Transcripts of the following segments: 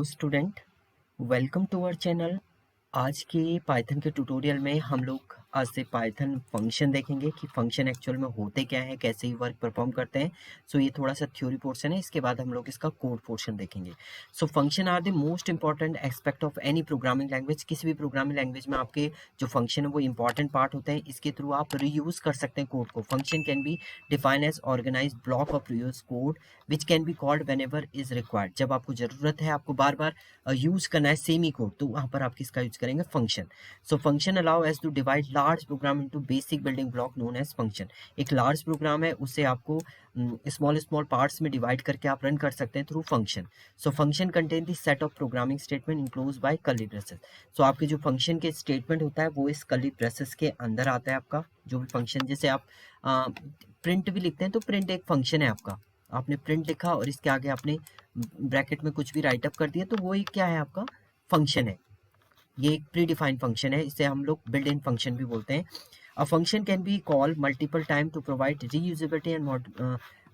Hello student, welcome to our channel. आज के Python के ट्यूटोरियल में हम लोग आज से पाइथन फंक्शन देखेंगे कि फंक्शन एक्चुअल में होते क्या हैं, कैसे ही वर्क परफॉर्म करते हैं। सो ये थोड़ा सा थ्योरी पोर्शन है, इसके बाद हम लोग इसका कोड पोर्शन देखेंगे। So function are the most important aspect of any programming language. किसी भी प्रोग्रामिंग लैंग्वेज में आपके जो फंक्शन है वो इंपॉर्टेंट पार्ट होते हैं। इसके थ्रू आप रीयूज कर सकते हैं कोड को। Function can be define as organise block of reuse code which can be called when ever is required. जब आपको जरूरत है, आपको बार बार यूज करना है सेमी कोड, तो वहां पर आप किसका यूज करेंगे? Function. So function allow as to divide large program into basic building block known as function. एक लार्ज प्रोग्राम है, उसे आपको स्मॉल स्मॉल पार्ट्स में डिवाइड करके आप रन कर सकते हैं through function. So function contain the set of programming statement enclose by curly braces. So आपके जो फंक्शन के स्टेटमेंट होता है वो इस कर्ली ब्रेसेस के अंदर आता है। आपका जो भी फंक्शन, जैसे आप प्रिंट भी लिखते हैं तो प्रिंट एक फंक्शन है आपका। आपने प्रिंट लिखा और इसके आगे आपने ब्रैकेट में कुछ भी राइट अप कर दिया, तो वो एक क्या है? आपका फंक्शन है। ये एक प्री डिफाइंड फंक्शन है, इसे हम लोग बिल्ट इन फंक्शन भी बोलते हैं। A function can be call multiple time to provide reusability and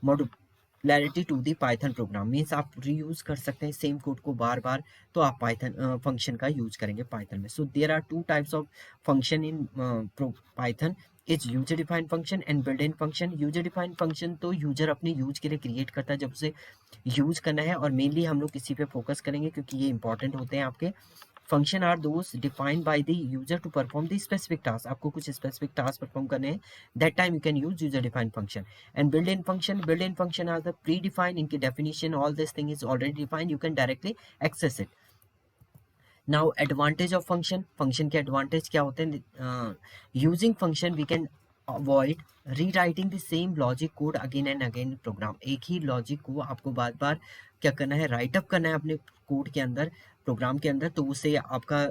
modularity to the Python program. Means आप रीयूज कर सकते हैं सेम कोड को बार बार, तो आप पाइथन फंक्शन का यूज करेंगे पाइथन में। So there are two types of function in Python, is user defined function and built in function. User defined function तो यूजर अपने यूज के लिए क्रिएट करता है जब उसे यूज करना है, और मेनली हम लोग इसी पे फोकस करेंगे क्योंकि ये इंपॉर्टेंट होते हैं आपके। Function are those defined by the user to perform the specific task. आपको कुछ स्पेसिफिक टास्क परफॉर्म करने हैं, that time you can use user defined function. And built in function are the predefined. इनकी definition, all this thing is already defined, you can directly access it. Now advantage of function. Function के advantage क्या होते हैं? Using function we can avoid rewriting the same logic code again and again program. एक ही logic को आपको बार बार क्या करना है? राइट अप करना है अपने कोड के अंदर, प्रोग्राम के अंदर, तो उसे आपका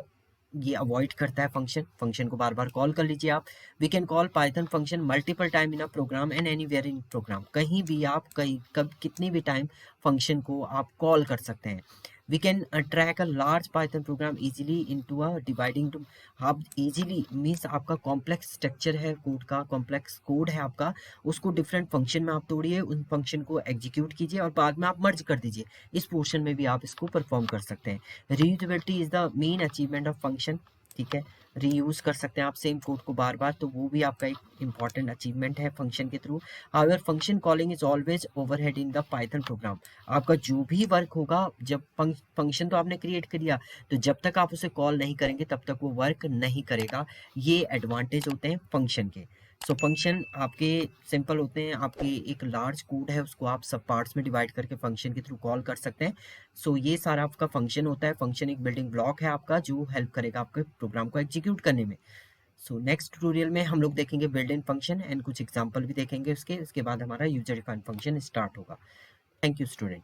ये अवॉइड करता है फंक्शन। फंक्शन को बार बार कॉल कर लीजिए आप। We can call Python function multiple time in a program and anywhere in program. कहीं भी आप कहीं कब कितनी भी टाइम फंक्शन को आप कॉल कर सकते हैं। We can track a large Python program easily into a dividing to। आप easily means आपका कॉम्प्लेक्स स्ट्रक्चर है कोड का, कॉम्प्लेक्स कोड है आपका, उसको डिफरेंट फंक्शन में आप तोड़िए, उन फंक्शन को एग्जीक्यूट कीजिए और बाद में आप मर्ज कर दीजिए। इस पोर्शन में भी आप इसको परफॉर्म कर सकते हैं। Reusability is the main achievement of function. ठीक है, रीयूज कर सकते हैं आप सेम कोड को बार बार, तो वो भी आपका एक इंपॉर्टेंट अचीवमेंट है फंक्शन के through. However function calling is always overhead in the Python programme. आपका जो भी वर्क होगा, जब फंक्शन तो आपने क्रिएट कर दिया, तो जब तक आप उसे कॉल नहीं करेंगे तब तक वो वर्क नहीं करेगा। ये एडवांटेज होते हैं फंक्शन के। सो फंक्शन आपके सिंपल होते हैं, आपके एक लार्ज कोड है उसको आप सब पार्ट्स में डिवाइड करके फंक्शन के थ्रू कॉल कर सकते हैं। सो ये सारा आपका फंक्शन होता है। फंक्शन एक बिल्डिंग ब्लॉक है आपका जो हेल्प करेगा आपके प्रोग्राम को एग्जीक्यूट करने में। सो नेक्स्ट ट्यूटोरियल में हम लोग देखेंगे बिल्ट इन फंक्शन एंड कुछ एग्जांपल भी देखेंगे उसके बाद हमारा यूजर डिफाइंड फंक्शन स्टार्ट होगा। Thank you student.